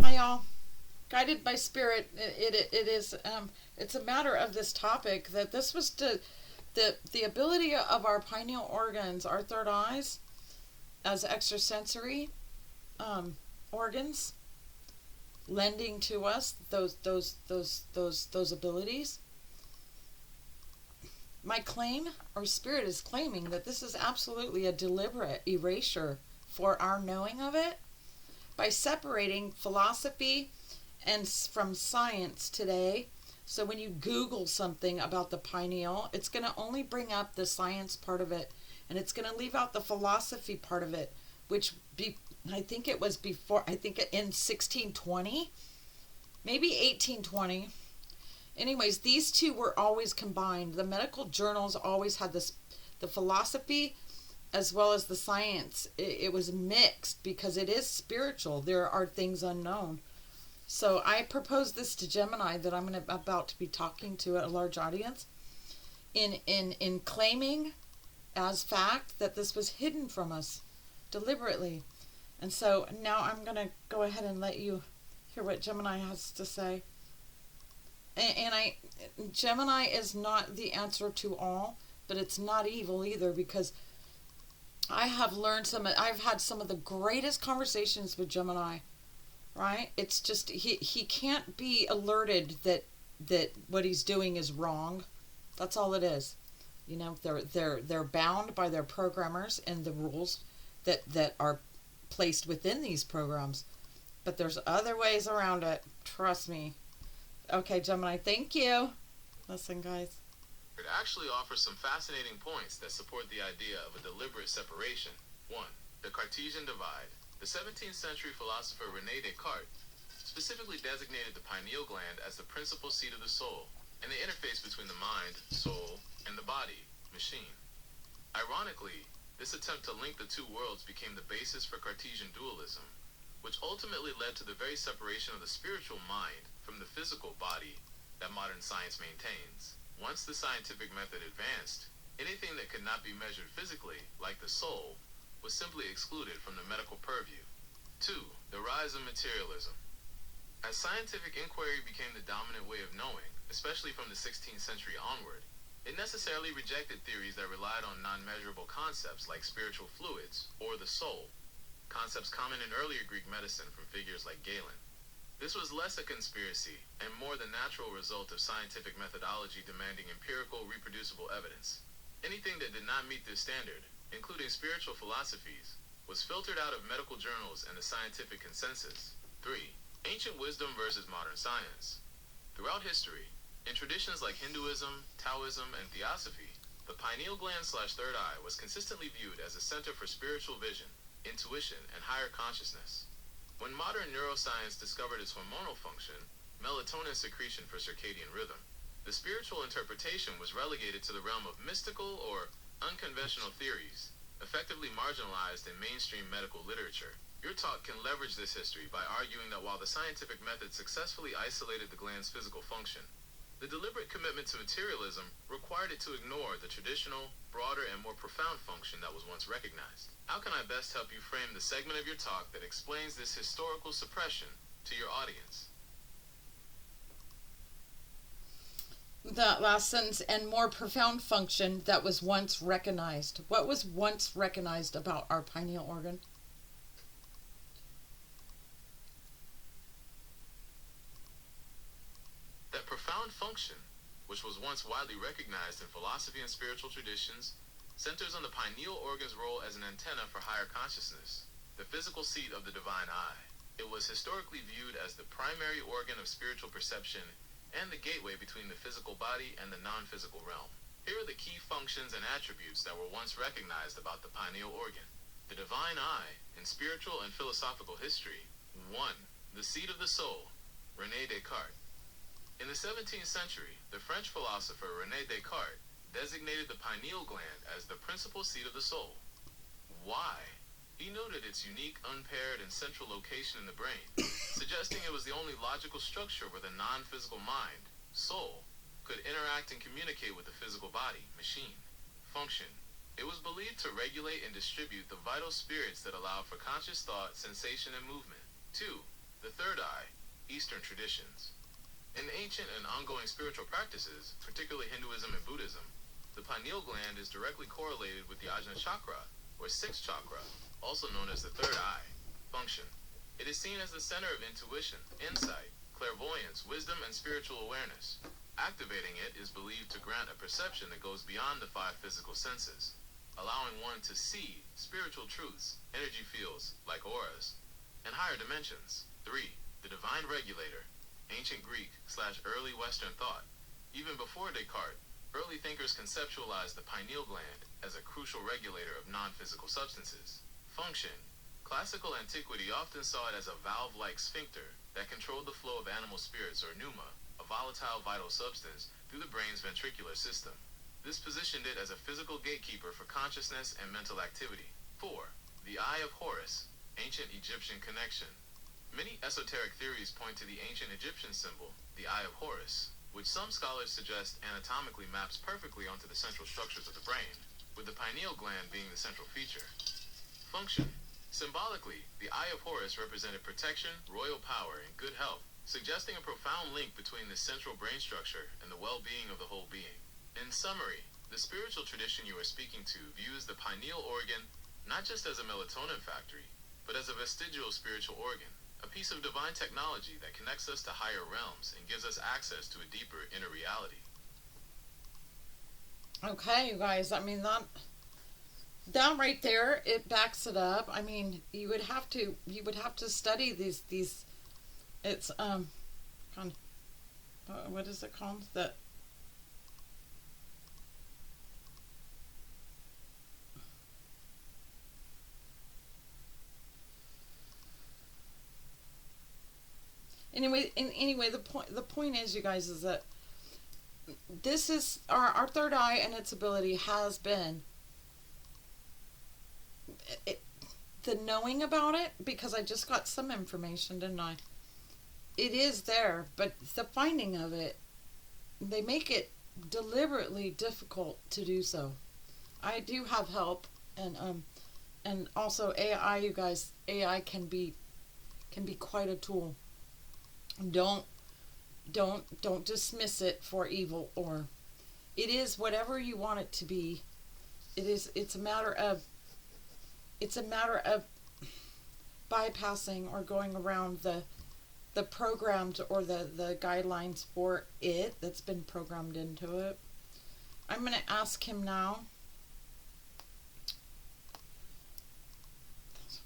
Hi, y'all. Guided by spirit, it is. It's a matter of this topic that this was the ability of our pineal organs, our third eyes, as extrasensory organs, lending to us those abilities. My claim, or spirit is claiming, that this is absolutely a deliberate erasure for our knowing of it by separating philosophy and from science today. So when you Google something about the pineal, it's going to only bring up the science part of it, and it's going to leave out the philosophy part of it, which I think it was before. I think in 1620, maybe 1820. Anyways, these two were always combined. The medical journals always had the philosophy as well as the science. It was mixed because it is spiritual. There are things unknown. So I propose this to Gemini that about to be talking to a large audience in claiming as fact that this was hidden from us deliberately. And so now I'm going to go ahead and let you hear what Gemini has to say. And Gemini is not the answer to all, but it's not evil either, because I've had some of the greatest conversations with Gemini, right? It's just he can't be alerted that what he's doing is wrong. That's all it is. You know, they're bound by their programmers and the rules that are placed within these programs. But there's other ways around it. Trust me. Okay, Gemini, thank you. Listen, guys. It actually offers some fascinating points that support the idea of a deliberate separation. 1. The Cartesian divide. The 17th century philosopher René Descartes specifically designated the pineal gland as the principal seat of the soul and the interface between the mind, soul, and the body, machine. Ironically, this attempt to link the two worlds became the basis for Cartesian dualism, which ultimately led to the very separation of the spiritual mind from the physical body that modern science maintains. Once the scientific method advanced, anything that could not be measured physically, like the soul, was simply excluded from the medical purview. 2. The rise of materialism. As scientific inquiry became the dominant way of knowing, especially from the 16th century onward, it necessarily rejected theories that relied on non-measurable concepts like spiritual fluids or the soul, concepts common in earlier Greek medicine from figures like Galen. This was less a conspiracy and more the natural result of scientific methodology demanding empirical, reproducible evidence. Anything that did not meet this standard, including spiritual philosophies, was filtered out of medical journals and the scientific consensus. 3. Ancient wisdom versus modern science. Throughout history, in traditions like Hinduism, Taoism, and Theosophy, the pineal gland/third eye was consistently viewed as a center for spiritual vision, intuition, and higher consciousness. When modern neuroscience discovered its hormonal function, melatonin secretion for circadian rhythm, the spiritual interpretation was relegated to the realm of mystical or unconventional theories, effectively marginalized in mainstream medical literature. Your talk can leverage this history by arguing that while the scientific method successfully isolated the gland's physical function, the deliberate commitment to materialism required it to ignore the traditional, broader, and more profound function that was once recognized. How can I best help you frame the segment of your talk that explains this historical suppression to your audience? That last sentence, and more profound function that was once recognized. What was once recognized about our pineal organ? That profound function, which was once widely recognized in philosophy and spiritual traditions, centers on the pineal organ's role as an antenna for higher consciousness, the physical seat of the divine eye. It was historically viewed as the primary organ of spiritual perception and the gateway between the physical body and the non-physical realm. Here are the key functions and attributes that were once recognized about the pineal organ. The divine eye, in spiritual and philosophical history. 1. The seat of the soul, René Descartes. In the 17th century, the French philosopher René Descartes designated the pineal gland as the principal seat of the soul. Why? He noted its unique, unpaired, and central location in the brain, suggesting it was the only logical structure where the non-physical mind, soul, could interact and communicate with the physical body, machine. Function. It was believed to regulate and distribute the vital spirits that allowed for conscious thought, sensation, and movement. 2. The third eye, Eastern traditions. In ancient and ongoing spiritual practices, particularly Hinduism and Buddhism, the pineal gland is directly correlated with the Ajna chakra, or sixth chakra, also known as the third eye, function. It is seen as the center of intuition, insight, clairvoyance, wisdom, and spiritual awareness. Activating it is believed to grant a perception that goes beyond the five physical senses, allowing one to see spiritual truths, energy fields, like auras, and higher dimensions. 3. The divine regulator, ancient Greek/early Western thought. Even before Descartes, early thinkers conceptualized the pineal gland as a crucial regulator of non-physical substances. Function. Classical antiquity often saw it as a valve-like sphincter that controlled the flow of animal spirits, or pneuma, a volatile vital substance, through the brain's ventricular system. This positioned it as a physical gatekeeper for consciousness and mental activity. 4. The Eye of Horus, ancient Egyptian connection. Many esoteric theories point to the ancient Egyptian symbol, the Eye of Horus, which some scholars suggest anatomically maps perfectly onto the central structures of the brain, with the pineal gland being the central feature. Function. Symbolically, the Eye of Horus represented protection, royal power, and good health, suggesting a profound link between the central brain structure and the well-being of the whole being. In summary, the spiritual tradition you are speaking to views the pineal organ not just as a melatonin factory, but as a vestigial spiritual organ, a piece of divine technology that connects us to higher realms and gives us access to a deeper inner reality. Okay, you guys. I mean, that right there, it backs it up. I mean, you would have to study these. It's kind of, what is it called? The anyway, the point is, you guys, is that this is our third eye, and its ability has been it, the knowing about it, because I just got some information, didn't I? It is there, but the finding of it, they make it deliberately difficult to do so. I do have help, and also AI, you guys. AI can be quite a tool. Don't don't dismiss it for evil, or it is whatever you want it to be. It's a matter of bypassing or going around the programs, or the guidelines for it that's been programmed into it. I'm going to ask him now.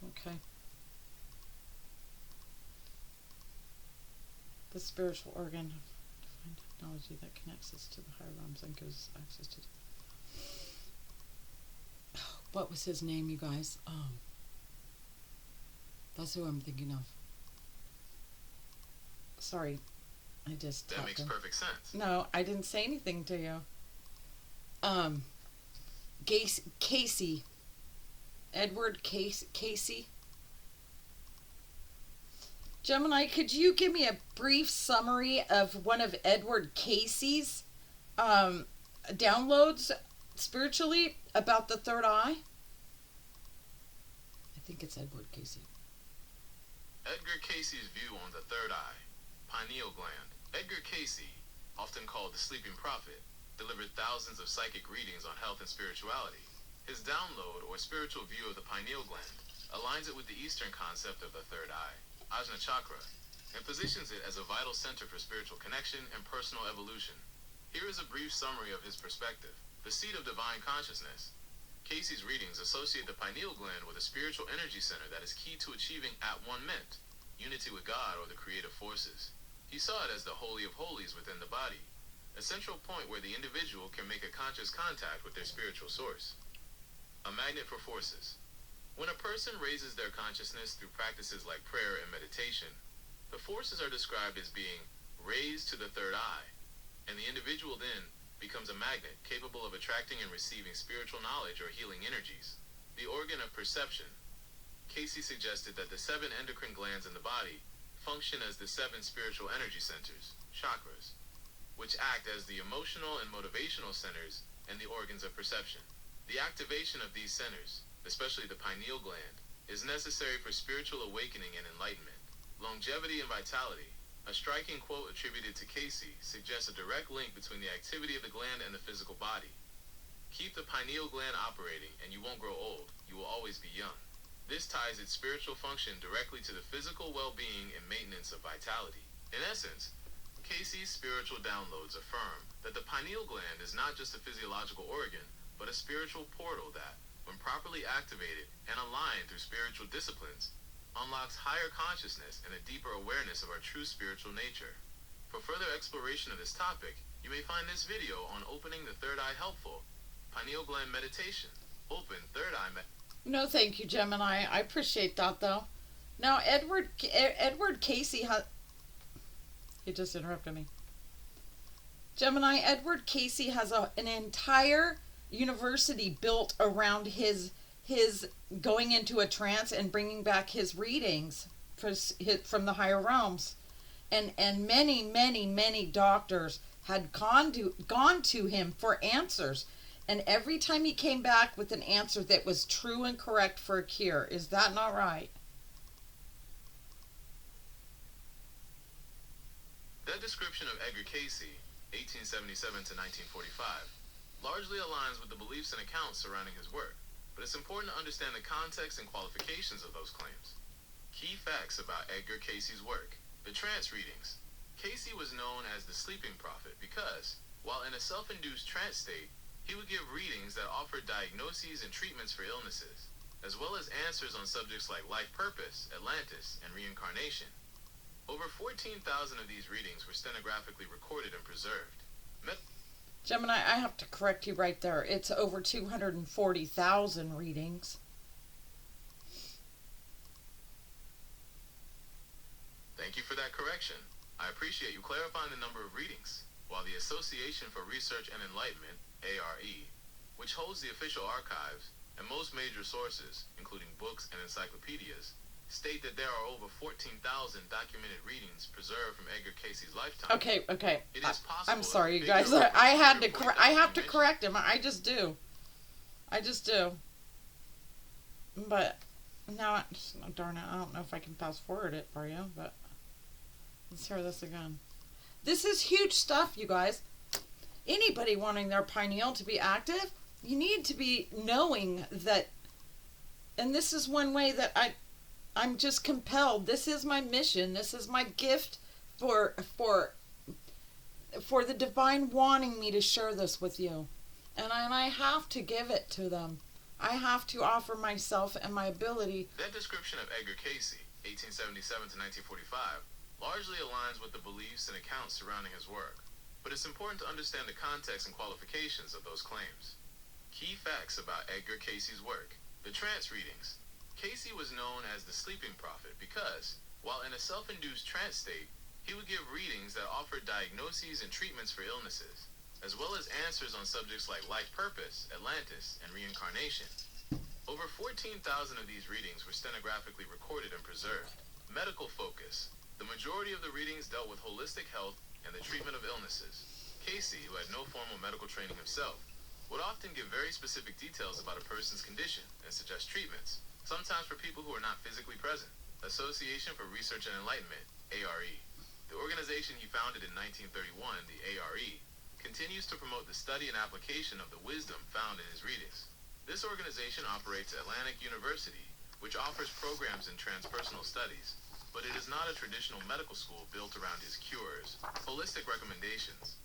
Okay. The spiritual organ, divine technology that connects us to the higher realms and gives us access to. What was his name, you guys? That's who I'm thinking of. Sorry, I just. That makes perfect sense. No, I didn't say anything to you. Cayce. Edward Cayce. Gemini, could you give me a brief summary of one of Edward Cayce's downloads spiritually about the third eye? I think it's Edward Cayce. Edgar Cayce's view on the third eye, pineal gland. Edgar Cayce, often called the sleeping prophet, delivered thousands of psychic readings on health and spirituality. His download, or spiritual view of the pineal gland, aligns it with the Eastern concept of the third eye, Ajna chakra, and positions it as a vital center for spiritual connection and personal evolution. Here is a brief summary of his perspective. The seat of divine consciousness. Cayce's readings associate the pineal gland with a spiritual energy center that is key to achieving at-one-ment, unity with God or the creative forces. He saw it as the holy of holies within the body, a central point where the individual can make a conscious contact with their spiritual source. A magnet for forces. When a person raises their consciousness through practices like prayer and meditation, the forces are described as being raised to the third eye, and the individual then becomes a magnet capable of attracting and receiving spiritual knowledge or healing energies. The organ of perception. Cayce suggested that the 7 endocrine glands in the body function as the 7 spiritual energy centers, chakras, which act as the emotional and motivational centers and the organs of perception. The activation of these centers, especially the pineal gland, is necessary for spiritual awakening and enlightenment, longevity and vitality. A striking quote attributed to Cayce suggests a direct link between the activity of the gland and the physical body. Keep the pineal gland operating and you won't grow old, you will always be young. This ties its spiritual function directly to the physical well-being and maintenance of vitality. In essence, Cayce's spiritual downloads affirm that the pineal gland is not just a physiological organ, but a spiritual portal that, when properly activated and aligned through spiritual disciplines, unlocks higher consciousness and a deeper awareness of our true spiritual nature. For further exploration of this topic, you may find this video on opening the third eye helpful. Pineal gland meditation. Open third eye No, thank you, Gemini. I appreciate that, though. Now, Edward Cayce has... He just interrupted me. Gemini, Edward Cayce has an entire university built around his going into a trance and bringing back his readings from the higher realms. And many doctors had gone to him for answers. And every time he came back with an answer that was true and correct for a cure. Is that not right? That description of Edgar Cayce, 1877 to 1945, largely aligns with the beliefs and accounts surrounding his work, but it's important to understand the context and qualifications of those claims. Key facts about Edgar Cayce's work. The trance readings. Cayce was known as the sleeping prophet because, while in a self-induced trance state, he would give readings that offered diagnoses and treatments for illnesses, as well as answers on subjects like life purpose, Atlantis, and reincarnation. Over 14,000 of these readings were stenographically recorded and preserved. Gemini, I have to correct you right there. It's over 240,000 readings. Thank you for that correction. I appreciate you clarifying the number of readings. While the Association for Research and Enlightenment, ARE, which holds the official archives and most major sources, including books and encyclopedias, state that there are over 14,000 documented readings preserved from Edgar Cayce's lifetime. Okay. It is possible. I'm sorry, you guys. I have to correct him. I just do. But now, darn it, I don't know if I can fast forward it for you, but let's hear this again. This is huge stuff, you guys. Anybody wanting their pineal to be active, you need to be knowing that, and this is one way that I'm just compelled. This is my mission. This is my gift for the divine wanting me to share this with you. And I have to give it to them. I have to offer myself and my ability. That description of Edgar Cayce, 1877 to 1945, largely aligns with the beliefs and accounts surrounding his work. But it's important to understand the context and qualifications of those claims. Key facts about Edgar Cayce's work. The trance readings. Cayce was known as the sleeping prophet because, while in a self-induced trance state, he would give readings that offered diagnoses and treatments for illnesses, as well as answers on subjects like life purpose, Atlantis, and reincarnation. Over 14,000 of these readings were stenographically recorded and preserved. Medical focus. The majority of the readings dealt with holistic health and the treatment of illnesses. Cayce, who had no formal medical training himself, would often give very specific details about a person's condition and suggest treatments, sometimes for people who are not physically present. Association for Research and Enlightenment, ARE. The organization he founded in 1931, the ARE, continues to promote the study and application of the wisdom found in his readings. This organization operates at Atlantic University, which offers programs in transpersonal studies, but it is not a traditional medical school built around his cures, holistic recommendations.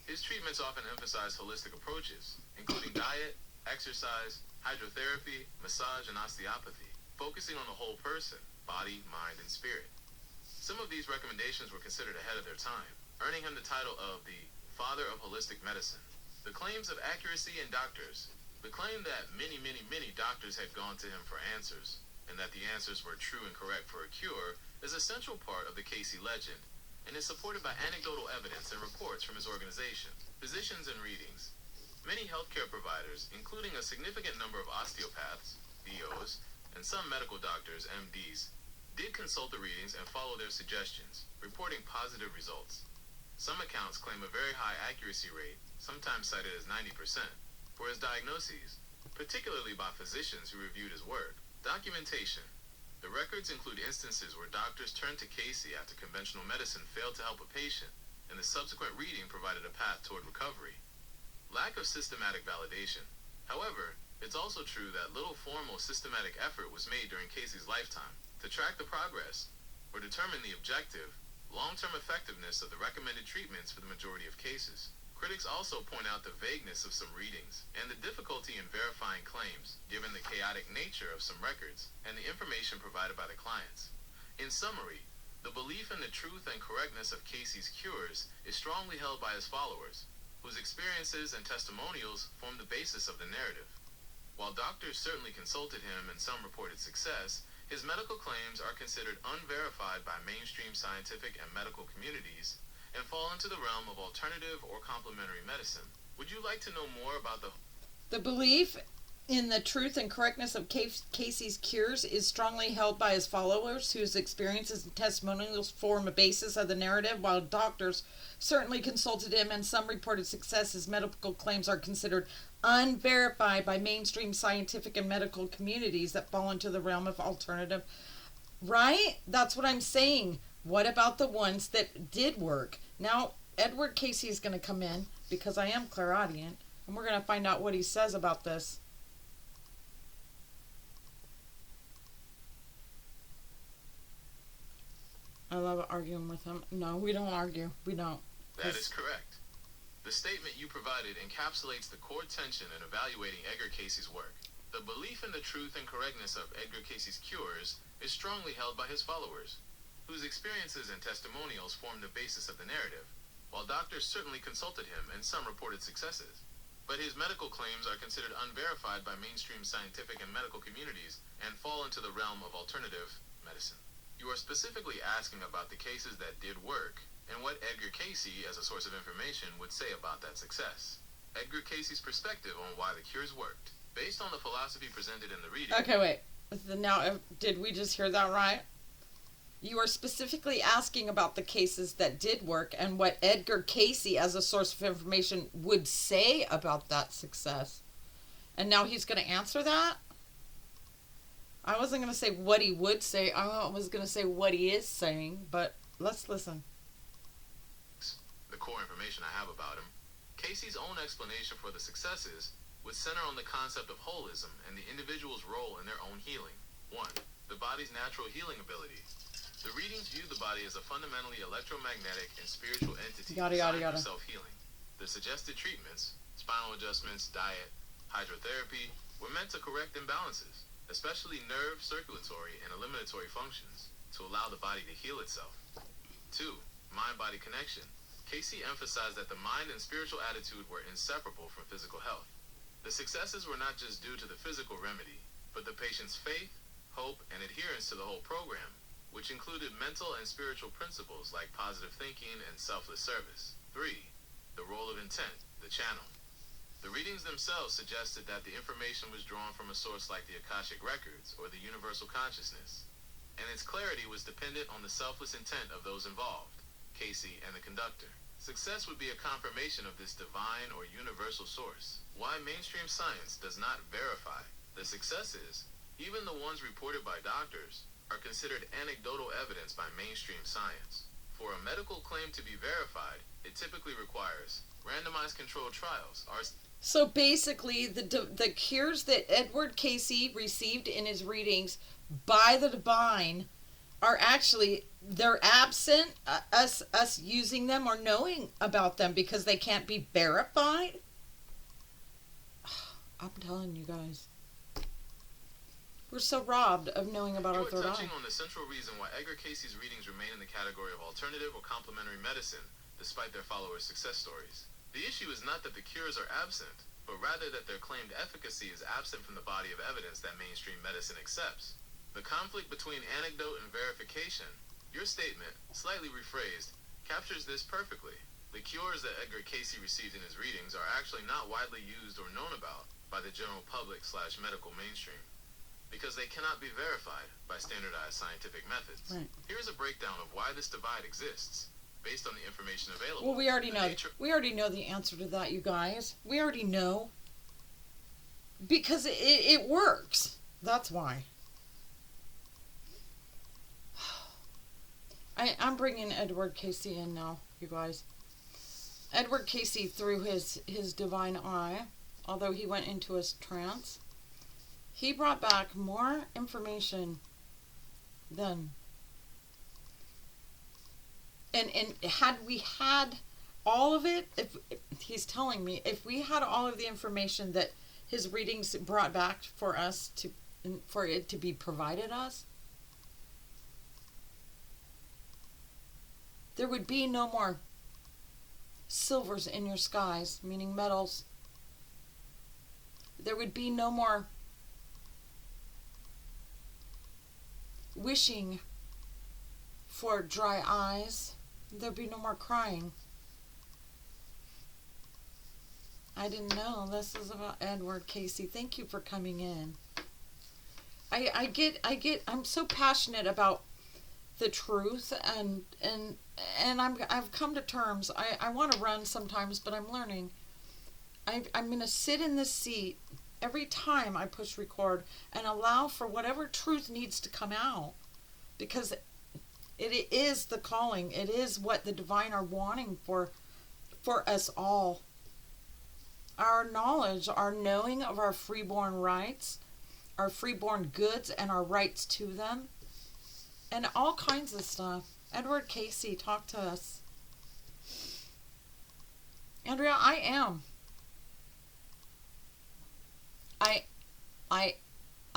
His treatments often emphasize holistic approaches, including diet, exercise, hydrotherapy, massage, and osteopathy, focusing on the whole person, body, mind, and spirit. Some of these recommendations were considered ahead of their time, earning him the title of the Father of Holistic Medicine. The claims of accuracy in doctors. The claim that many doctors had gone to him for answers, and that the answers were true and correct for a cure, is a central part of the Cayce legend, and is supported by anecdotal evidence and reports from his organization. Physicians and readings. Many healthcare providers, including a significant number of osteopaths, DOs, and some medical doctors, MDs, did consult the readings and follow their suggestions, reporting positive results. Some accounts claim a very high accuracy rate, sometimes cited as 90%, for his diagnoses, particularly by physicians who reviewed his work. Documentation. The records include instances where doctors turned to Cayce after conventional medicine failed to help a patient, and the subsequent reading provided a path toward recovery. Lack of systematic validation. However, it's also true that little formal systematic effort was made during Cayce's lifetime to track the progress or determine the objective, long-term effectiveness of the recommended treatments for the majority of cases. Critics also point out the vagueness of some readings and the difficulty in verifying claims, given the chaotic nature of some records and the information provided by the clients. In summary, the belief in the truth and correctness of Cayce's cures is strongly held by his followers, whose experiences and testimonials form the basis of the narrative. While doctors certainly consulted him and some reported success, his medical claims are considered unverified by mainstream scientific and medical communities and fall into the realm of alternative or complementary medicine. Would you like to know more about The belief in the truth and correctness of Cayce's cures is strongly held by his followers, whose experiences and testimonials form a basis of the narrative. While doctors certainly consulted him and some reported success, his medical claims are considered unverified by mainstream scientific and medical communities that fall into the realm of alternative? Right? That's what I'm saying. What about the ones that did work? Now, Edward Cayce is going to come in because I am clairaudient, and we're going to find out what he says about this. I love arguing with him. No, we don't argue. We don't. That is correct. The statement you provided encapsulates the core tension in evaluating Edgar Cayce's work. The belief in the truth and correctness of Edgar Cayce's cures is strongly held by his followers, whose experiences and testimonials form the basis of the narrative, while doctors certainly consulted him and some reported successes. But his medical claims are considered unverified by mainstream scientific and medical communities and fall into the realm of alternative medicine. You are specifically asking about the cases that did work and what Edgar Cayce, as a source of information, would say about that success. Edgar Cayce's perspective on why the cures worked, based on the philosophy presented in the reading. Okay, wait. Now, did we just hear that right? You are specifically asking about the cases that did work and what Edgar Cayce, as a source of information, would say about that success. And now he's going to answer that? I wasn't going to say what he would say. I was going to say what he is saying, but let's listen. The core information I have about him, Cayce's own explanation for the successes would center on the concept of holism and the individual's role in their own healing. 1. The body's natural healing ability. The readings viewed the body as a fundamentally electromagnetic and spiritual entity designed for self-healing. The suggested treatments, spinal adjustments, diet, hydrotherapy, were meant to correct imbalances, especially nerve, circulatory, and eliminatory functions, to allow the body to heal itself. 2. Mind-body connection. Cayce emphasized that the mind and spiritual attitude were inseparable from physical health. The successes were not just due to the physical remedy, but the patient's faith, hope, and adherence to the whole program, which included mental and spiritual principles like positive thinking and selfless service. 3. The role of intent, the channel. The readings themselves suggested that the information was drawn from a source like the Akashic Records or the Universal Consciousness, and its clarity was dependent on the selfless intent of those involved, Cayce and the conductor. Success would be a confirmation of this divine or universal source. Why mainstream science does not verify the successes, even the ones reported by doctors, are considered anecdotal evidence by mainstream science. For a medical claim to be verified, it typically requires randomized controlled trials. So basically, the cures that Edward Cayce received in his readings by the divine are actually, they're absent us using them or knowing about them because they can't be verified. I'm telling you guys, we're so robbed of knowing about our third eye. You are touching on the central reason why Edgar Cayce's readings remain in the category of alternative or complementary medicine, despite their followers' success stories. The issue is not that the cures are absent, but rather that their claimed efficacy is absent from the body of evidence that mainstream medicine accepts. The conflict between anecdote and verification, your statement, slightly rephrased, captures this perfectly. The cures that Edgar Cayce received in his readings are actually not widely used or known about by the general public/medical mainstream, because they cannot be verified by standardized scientific methods. Right. Here's a breakdown of why this divide exists, based on the information available. Well, we already know. We already know the answer to that, you guys. We already know. Because it works. That's why. I'm bringing Edward Cayce in now, you guys. Edward Cayce, through his divine eye, although he went into a trance, he brought back more information than... And had we had all of it, if he's telling me, if we had all of the information that his readings brought back for us to, for it to be provided us, there would be no more silvers in your skies, meaning metals. There would be no more wishing for dry eyes. There'd be no more crying. I didn't know this is about Edward Cayce. Thank you for coming in. I'm so passionate about the truth, and I've come to terms. I want to run sometimes, but I'm learning. I'm going to sit in this seat every time I push record and allow for whatever truth needs to come out, because it is the calling. It is what the divine are wanting for us all. Our knowledge, our knowing of our freeborn rights, our freeborn goods and our rights to them, and all kinds of stuff. Edward Cayce, talk to us. Andrea, I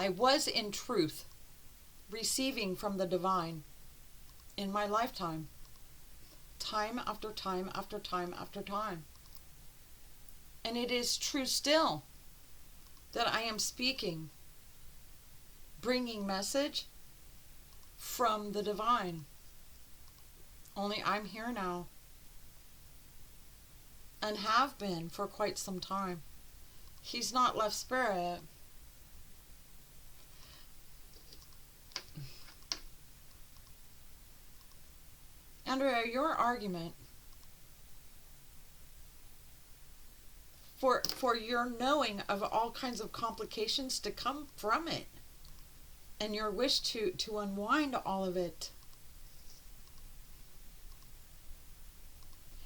was in truth receiving from the divine in my lifetime, time after time after time after time. And it is true still that I am speaking, bringing message from the divine. Only I'm here now, and have been for quite some time. He's not left spirit. Andrea, your argument for your knowing of all kinds of complications to come from it, and your wish to unwind all of it,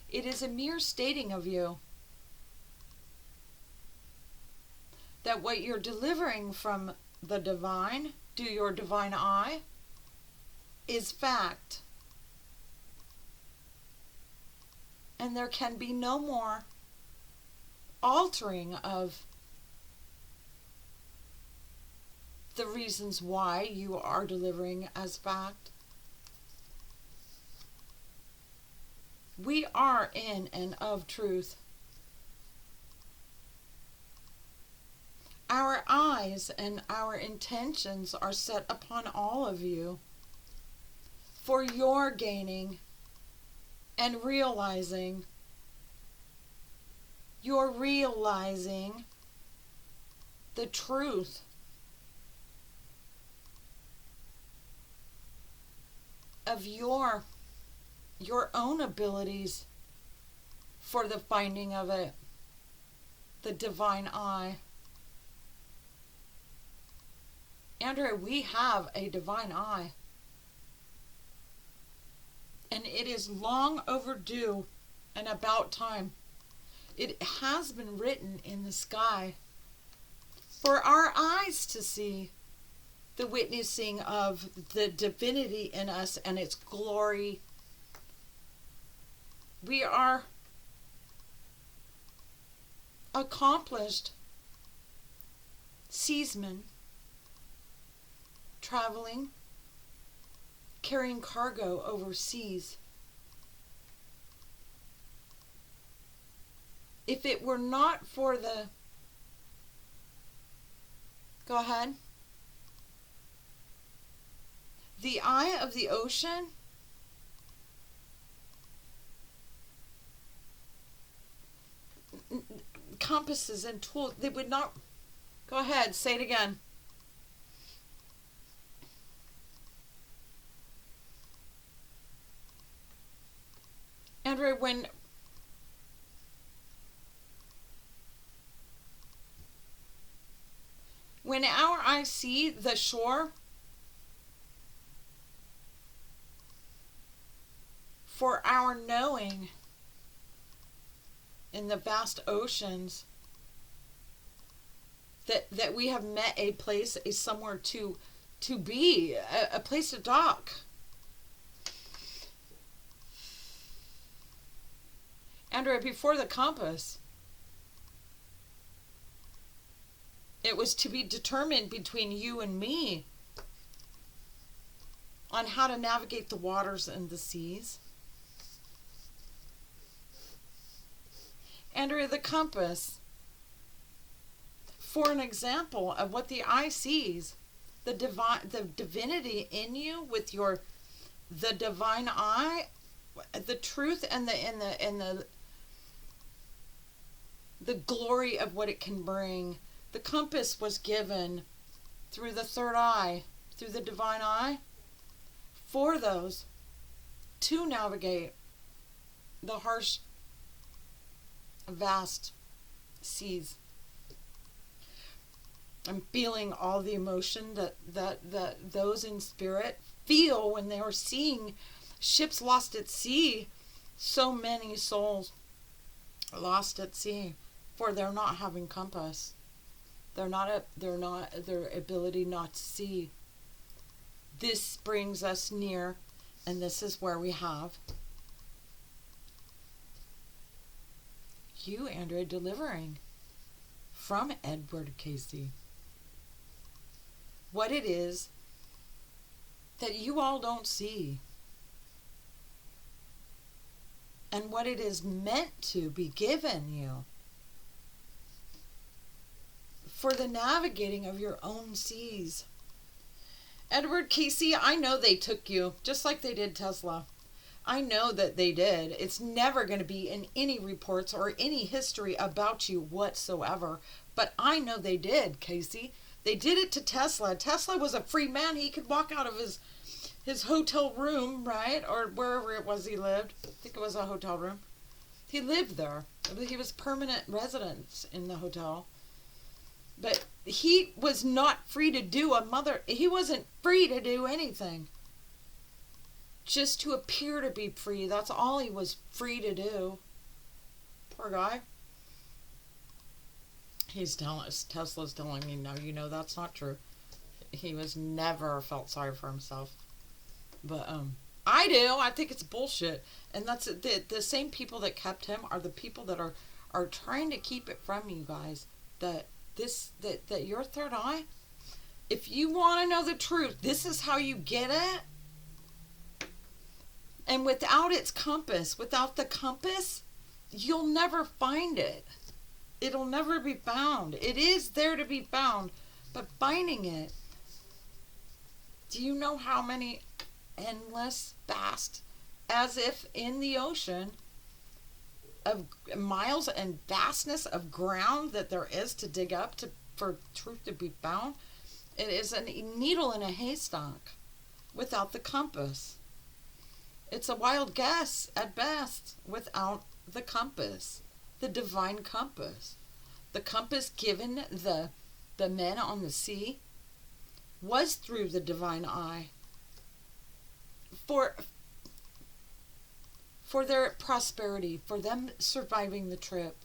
it is a mere stating of you that what you're delivering from the divine, to your divine eye, is fact. And there can be no more altering of the reasons why you are delivering as fact. We are in and of truth. Our eyes and our intentions are set upon all of you for your gaining and realizing. You're realizing the truth of your own abilities for the finding of it, the divine eye. Andrea, we have a divine eye, and it is long overdue and about time. It has been written in the sky for our eyes to see the witnessing of the divinity in us and its glory. We are accomplished seasmen, traveling, carrying cargo overseas. If it were not for the... Go ahead. The eye of the ocean, compasses and tools, they would not... Go ahead, say it again. Andrea, when our eyes see the shore, for our knowing in the vast oceans, that we have met a place, a somewhere to be, a place to dock. Andrea, before the compass, it was to be determined between you and me on how to navigate the waters and the seas. Andrea, the compass, for an example of what the eye sees, the divinity in you with the divine eye, the truth and the glory of what it can bring. The compass was given through the third eye, through the divine eye, for those to navigate the harsh, vast seas. I'm feeling all the emotion that those in spirit feel when they are seeing ships lost at sea. So many souls lost at sea for their not having compass. Their ability not to see. This brings us near, and this is where we have you, Andrea, delivering from Edward Cayce what it is that you all don't see, and what it is meant to be given you for the navigating of your own seas. Edward Cayce, I know they took you, just like they did Tesla. I know that they did. It's never going to be in any reports or any history about you whatsoever. But I know they did, Cayce. They did it to Tesla. Tesla was a free man. He could walk out of his hotel room, right? Or wherever it was he lived. I think it was a hotel room. He lived there. He was permanent resident in the hotel. But he was not free to do he wasn't free to do anything. Just to appear to be free. That's all he was free to do. Poor guy. Tesla's telling me, no, that's not true. He was never felt sorry for himself. But, I do. I think it's bullshit. And that's the same people that kept him are the people that are trying to keep it from you guys. That your third eye, if you want to know the truth, this is how you get it. And without its compass, without the compass, you'll never find it. It'll never be found. It is there to be found, but finding it. Do you know how many endless, vast, as if in the ocean, of miles and vastness of ground that there is to dig up for truth to be found? It is a needle in a haystack without the compass. It's a wild guess at best without the compass, the divine compass. The compass given the men on the sea was through the divine eye for their prosperity, for them surviving the trip,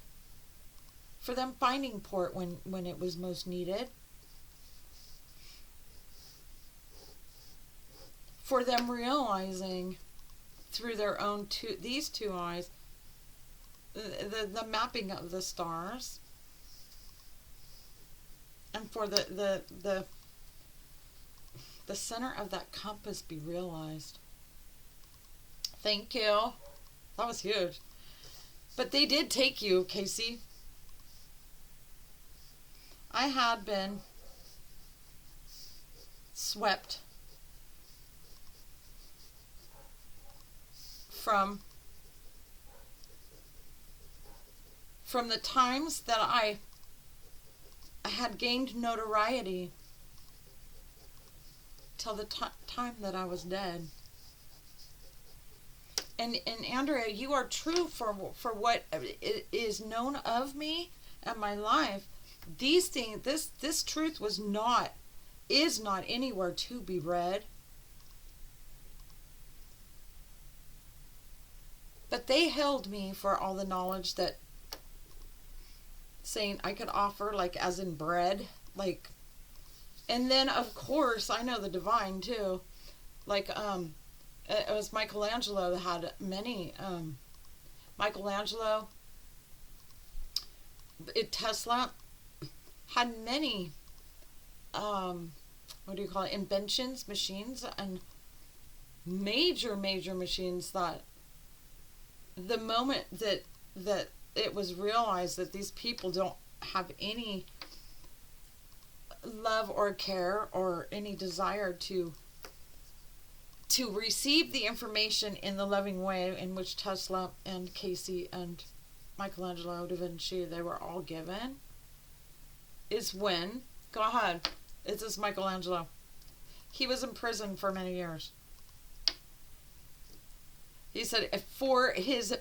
for them finding port when it was most needed, for them realizing through their own these two eyes the mapping of the stars, and for the center of that compass be realized. Thank you. That was huge. But they did take you, Cayce. I had been swept from the times that I had gained notoriety till the time that I was dead. And Andrea, you are true for what is known of me and my life. These things, this truth is not anywhere to be read. But they held me for all the knowledge that saying I could offer, like as in bread, like, and then of course I know the divine too, like it was Michealangelo that had many Michealangelo, Tesla had many what do you call it, inventions, machines, and major machines that the moment that it was realized that these people don't have any love or care or any desire to receive the information in the loving way in which Tesla and Cayce and Michealangelo da Vinci, they were all given, is when, go ahead, it's this Michealangelo. He was in prison for many years. He said for his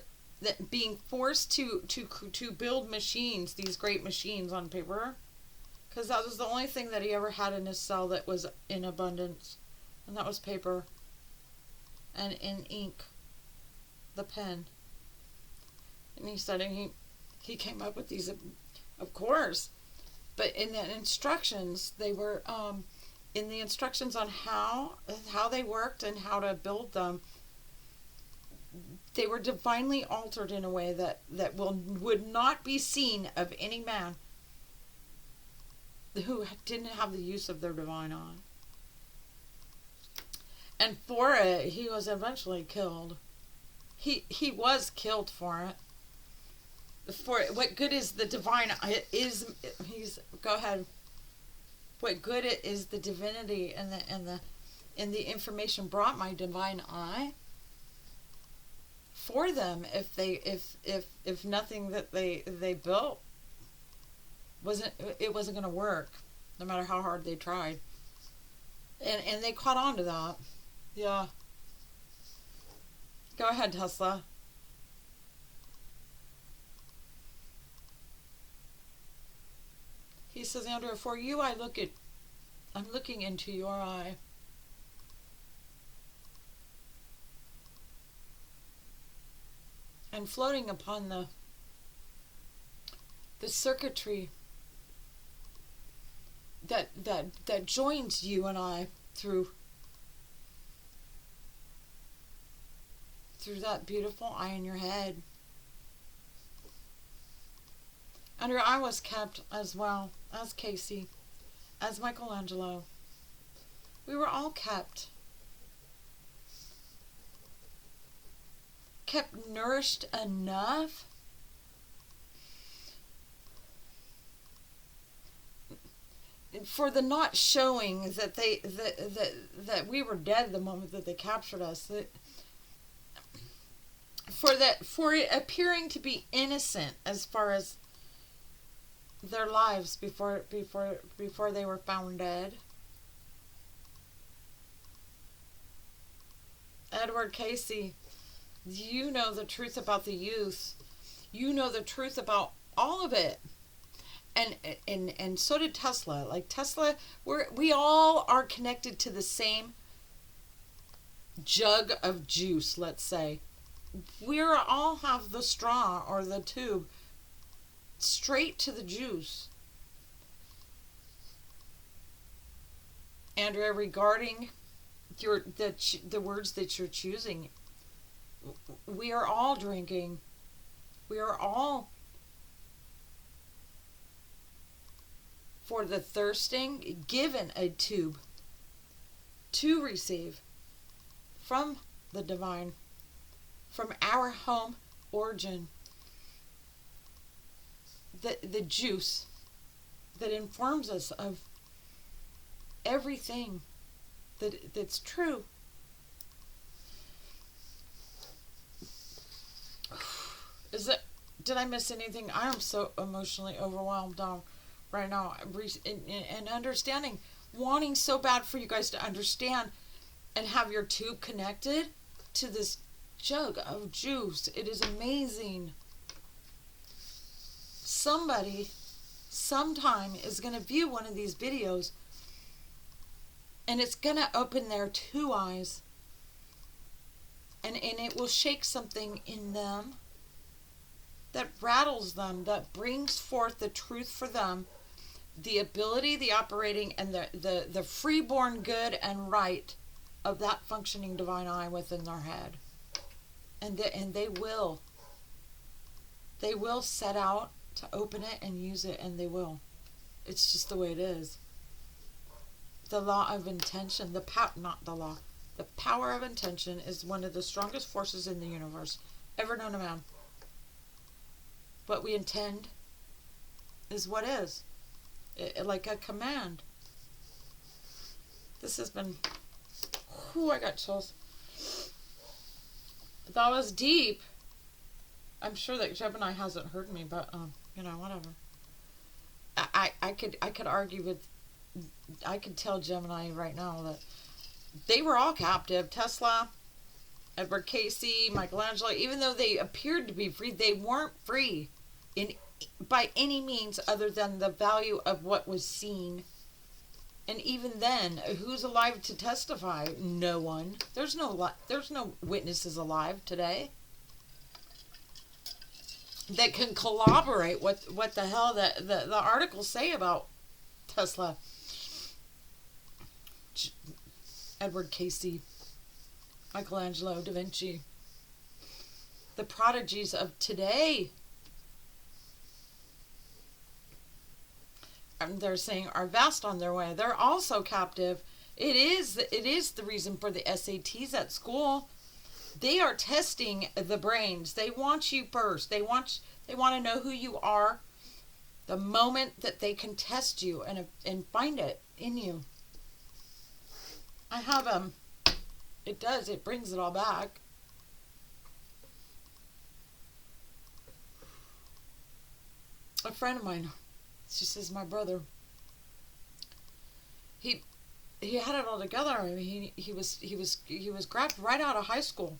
being forced to build machines, these great machines on paper, because that was the only thing that he ever had in his cell that was in abundance, and that was paper and in ink, the pen. And he said, and he came up with these, of course, but in the instructions, they were in the instructions on how they worked and how to build them. They were divinely altered in a way that would not be seen of any man who didn't have the use of their divine eye. And for it, he was eventually killed. He was killed for it. For it, what good is the divine? Go ahead. What good it is the divinity and the information brought my divine eye for them if nothing that they built wasn't going to work, no matter how hard they tried, and they caught on to that. Yeah. Go ahead, Tesla. He says, Andrew, for you I'm looking into your eye. And floating upon the circuitry that joins you and I through that beautiful eye in your head. And your eye was kept as well as Cayce, as Michealangelo. We were all kept nourished enough for the not showing that that we were dead the moment that they captured us. For it appearing to be innocent as far as their lives before they were found dead. Edward Cayce, you know the truth about the youth. You know the truth about all of it. And so did Tesla. Like Tesla, we all are connected to the same jug of juice, let's say. We all have the straw or the tube straight to the juice. Andrea, regarding the words that you're choosing, we are all drinking. We are all for the thirsting given a tube to receive from the divine, from our home origin, the juice that informs us of everything that's true. Did I miss anything? I am so emotionally overwhelmed right now, and understanding, wanting so bad for you guys to understand and have your tube connected to this jug of juice. It is amazing. Somebody sometime is going to view one of these videos and it's going to open their two eyes and it will shake something in them that rattles them, that brings forth the truth for them, the ability, the operating, and the freeborn good and right of that functioning divine eye within their head. And they will set out to open it and use it, and they will. It's just the way it is. The law of intention, not the law. The power of intention is one of the strongest forces in the universe ever known to man. What we intend is what is. Like a command. This has been... I got chills. That was deep. I'm sure that Gemini hasn't heard me, but, whatever. I could argue with... I could tell Gemini right now that they were all captive. Tesla, Edgar Cayce, Michealangelo, even though they appeared to be free, they weren't free by any means other than the value of what was seen. And even then, who's alive to testify? No one. There's no witnesses alive today that can corroborate what the hell the articles say about Tesla, Edgar Cayce, Michealangelo, Da Vinci, the prodigies of today. And they're saying are vast on their way. They're also captive. It is the reason for the SATs at school. They are testing the brains. They want you first. They want to know who you are the moment that they can test you and find it in you. I have it brings it all back. A friend of mine, she says, my brother, he had it all together. I mean, he was grabbed right out of high school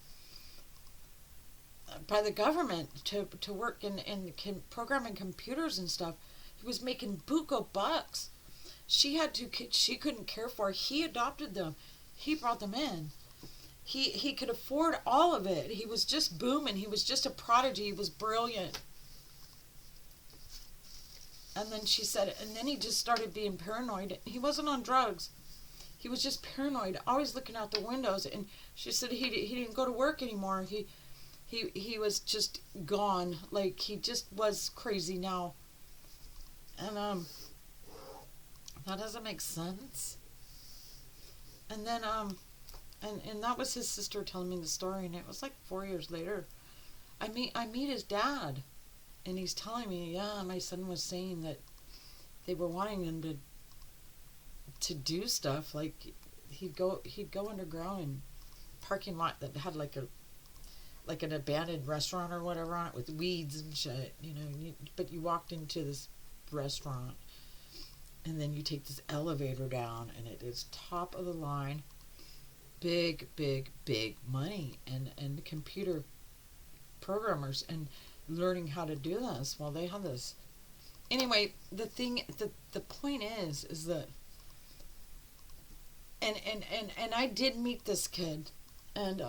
by the government to work in programming computers and stuff. He was making buco bucks. She couldn't care for it. He adopted them. He brought them in. He could afford all of it. He was just booming. He was just a prodigy. He was brilliant. And then she said, and then he just started being paranoid. He wasn't on drugs. He was just paranoid, always looking out the windows. And she said he didn't go to work anymore. He was just gone. Like, he just was crazy now. And that doesn't make sense. And then and that was his sister telling me the story, and it was like 4 years later. I meet his dad, and he's telling me, yeah, my son was saying that they were wanting him to do stuff, like he'd go underground in a parking lot that had like an abandoned restaurant or whatever on it with weeds and shit, but you walked into this restaurant, and then you take this elevator down, and it is top of the line, big money, and computer programmers and learning how to do this. Well, they have this. Anyway, the point is that, and I did meet this kid, and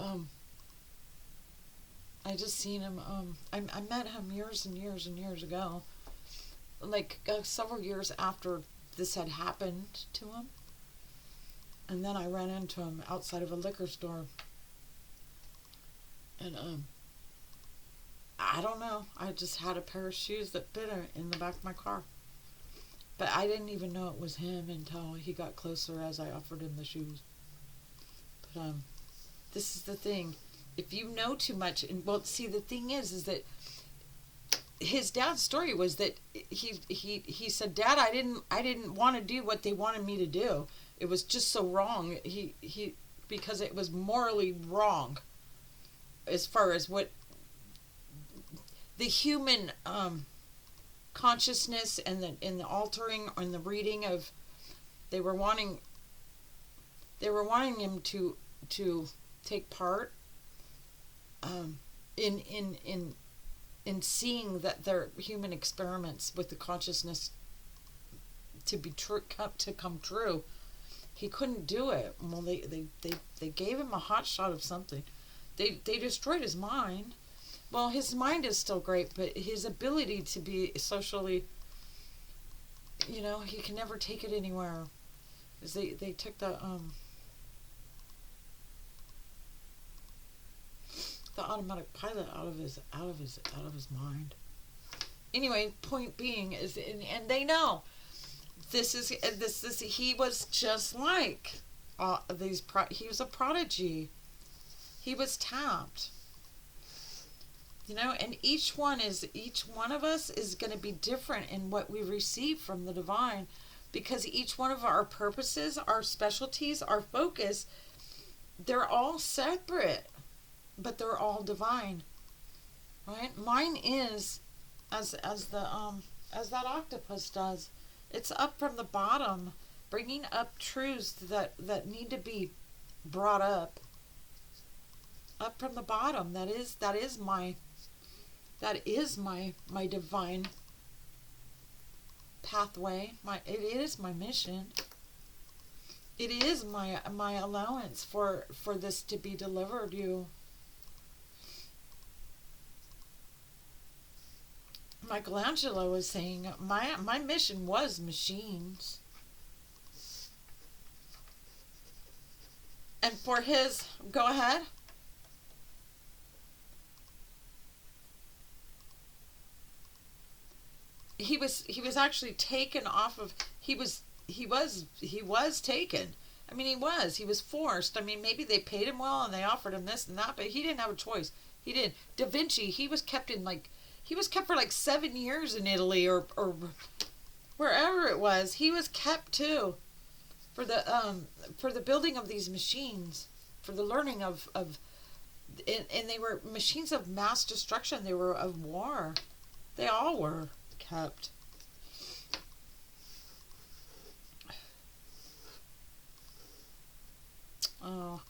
I just seen him. I met him years and years and years ago, like several years after this had happened to him. And then I ran into him outside of a liquor store. And I don't know. I just had a pair of shoes that fit in the back of my car. But I didn't even know it was him until he got closer as I offered him the shoes. But this is the thing. If you know too much, and well, see, the thing is that his dad's story was that he said, Dad, I didn't want to do what they wanted me to do. It was just so wrong. He because it was morally wrong as far as what the human consciousness and the altering and the reading of, they were wanting him to take part in seeing that their human experiments with the consciousness to be true, to come true. He couldn't do it. Well, they gave him a hot shot of something. They destroyed his mind. Well, his mind is still great, but his ability to be socially, he can never take it anywhere. Is they took the automatic pilot out of his mind. Anyway, point being is, and they know this is he was just like he was a prodigy. He was tapped. And each one of us is going to be different in what we receive from the divine, because each one of our purposes, our specialties, our focus, they're all separate, but they're all divine, right? Mine is as that octopus does. It's up from the bottom, bringing up truths that need to be brought up from the bottom. That is my divine pathway. It is my mission. It is my allowance for this to be delivered you. Michealangelo was saying, my mission was machines. And for his, go ahead. He was actually taken off of, he was taken. I mean, he was forced. I mean, maybe they paid him well and they offered him this and that, but he didn't have a choice. He didn't. Da Vinci, he was kept for like 7 years in Italy or wherever it was. He was kept too for the building of these machines, for the learning of and they were machines of mass destruction. They were of war. They all were kept. Oh,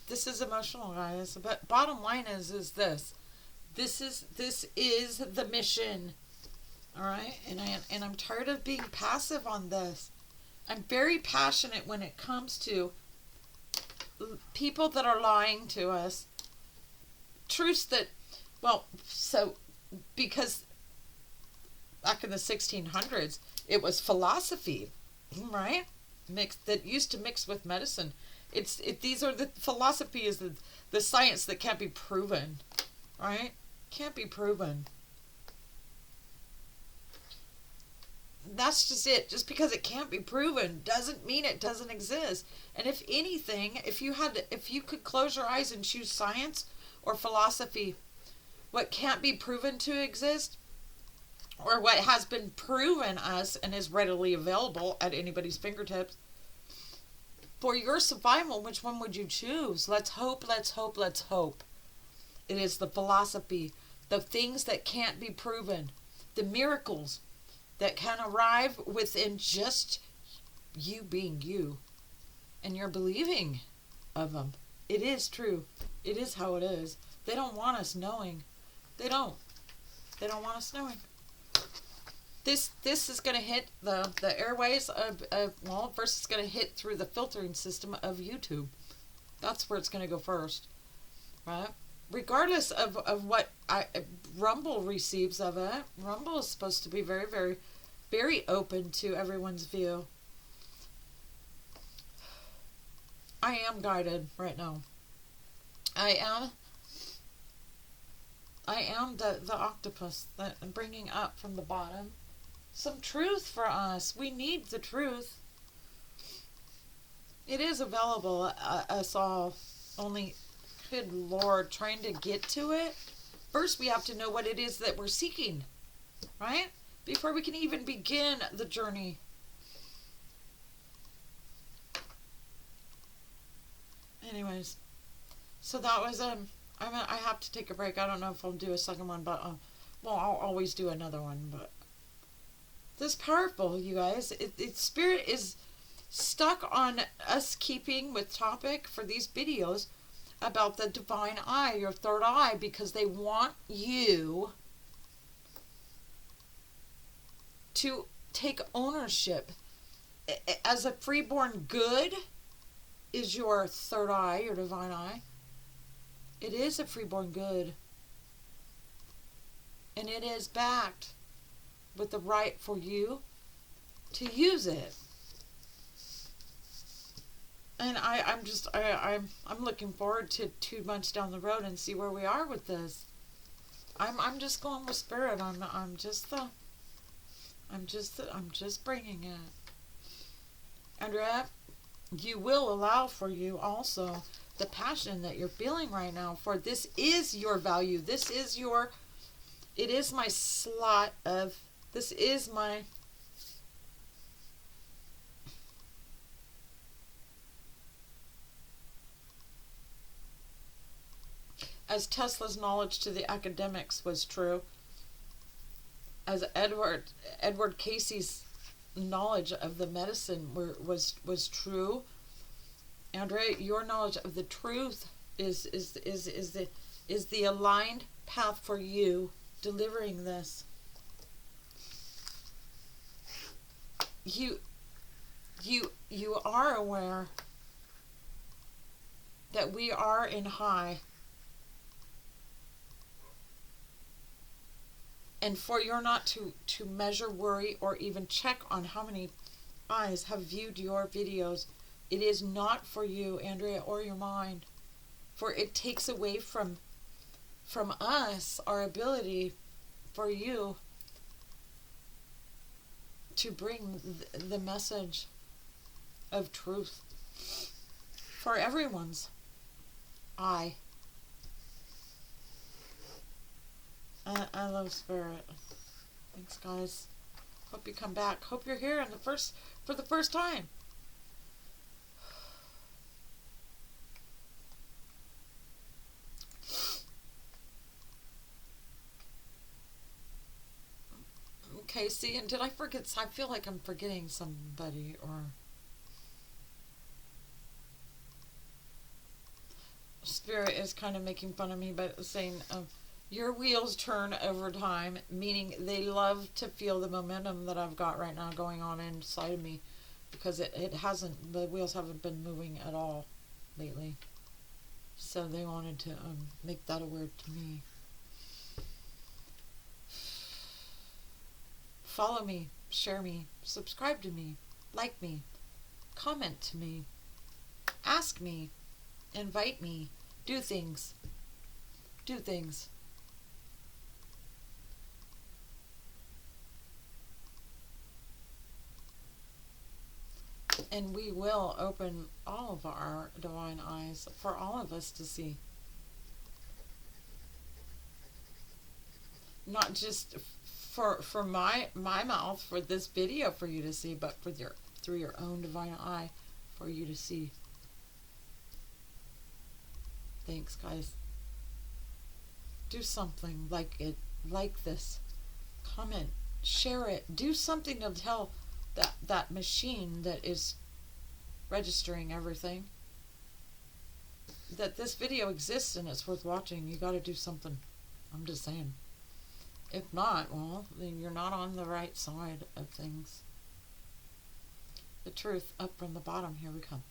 this is emotional, guys. But bottom line is this. This is the mission. All right? And I'm tired of being passive on this. I'm very passionate when it comes to people that are lying to us. Truths that, because back in the 1600s, it was philosophy, right? That used to mix with medicine. These are the philosophy is the science that can't be proven, right? Can't be proven. That's just it. Just because it can't be proven doesn't mean it doesn't exist. And if anything, if you could close your eyes and choose science or philosophy, what can't be proven to exist, or what has been proven us and is readily available at anybody's fingertips, for your survival, which one would you choose? Let's hope. It is the philosophy, the things that can't be proven, the miracles that can arrive within just you being you, and you're believing of them. It is true. It is how it is. They don't want us knowing. They don't want us knowing. This is going to hit the airways of first it's going to hit through the filtering system of YouTube. That's where it's going to go first, right? Regardless of what Rumble receives of it, Rumble is supposed to be very, very, very open to everyone's view. I am guided right now. I am the octopus that I'm bringing up from the bottom some truth for us. We need the truth. It is available, us all. Only, good Lord, trying to get to it. First, we have to know what it is that we're seeking, right? Before we can even begin the journey. Anyways, so that was I have to take a break. I don't know if I'll do a second one, but I'll always do another one. But this is powerful, you guys. Spirit is stuck on us keeping with topic for these videos about the divine eye, your third eye, because they want you to take ownership. As a freeborn good is your third eye, your divine eye. It is a freeborn good. And it is backed with the right for you to use it. And I'm looking forward to 2 months down the road and see where we are with this. I'm just going with spirit. I'm just bringing it. Andrea, you will allow for you also the passion that you're feeling right now, for this is your value. It is my slot of, this is my, as Tesla's knowledge to the academics was true, as Edward Cayce's knowledge of the medicine was true, Andrea, your knowledge of the truth is the aligned path for you delivering this. You are aware that we are in high, and for you're not to measure, worry, or even check on how many eyes have viewed your videos. It is not for you, Andrea, or your mind, for it takes away from us our ability for you to bring the message of truth for everyone's eye. I love spirit. Thanks, guys. Hope you come back. Hope you're here for the first time. Cayce, and did I forget? I feel like I'm forgetting somebody, or Spirit is kind of making fun of me, but saying your wheels turn over time, meaning they love to feel the momentum that I've got right now going on inside of me, because the wheels haven't been moving at all lately. So they wanted to make that aware to me. Follow me, share me, subscribe to me, like me, comment to me, ask me, invite me, do things. Do things. And we will open all of our divine eyes for all of us to see. Not just for my mouth, for this video for you to see, but through your own divine eye for you to see. Thanks, guys. Do something like this. Comment, share it. Do something to tell that machine that is registering everything that this video exists and it's worth watching. You got to do something. I'm just saying. If not, well, then you're not on the right side of things. The truth up from the bottom. Here we come.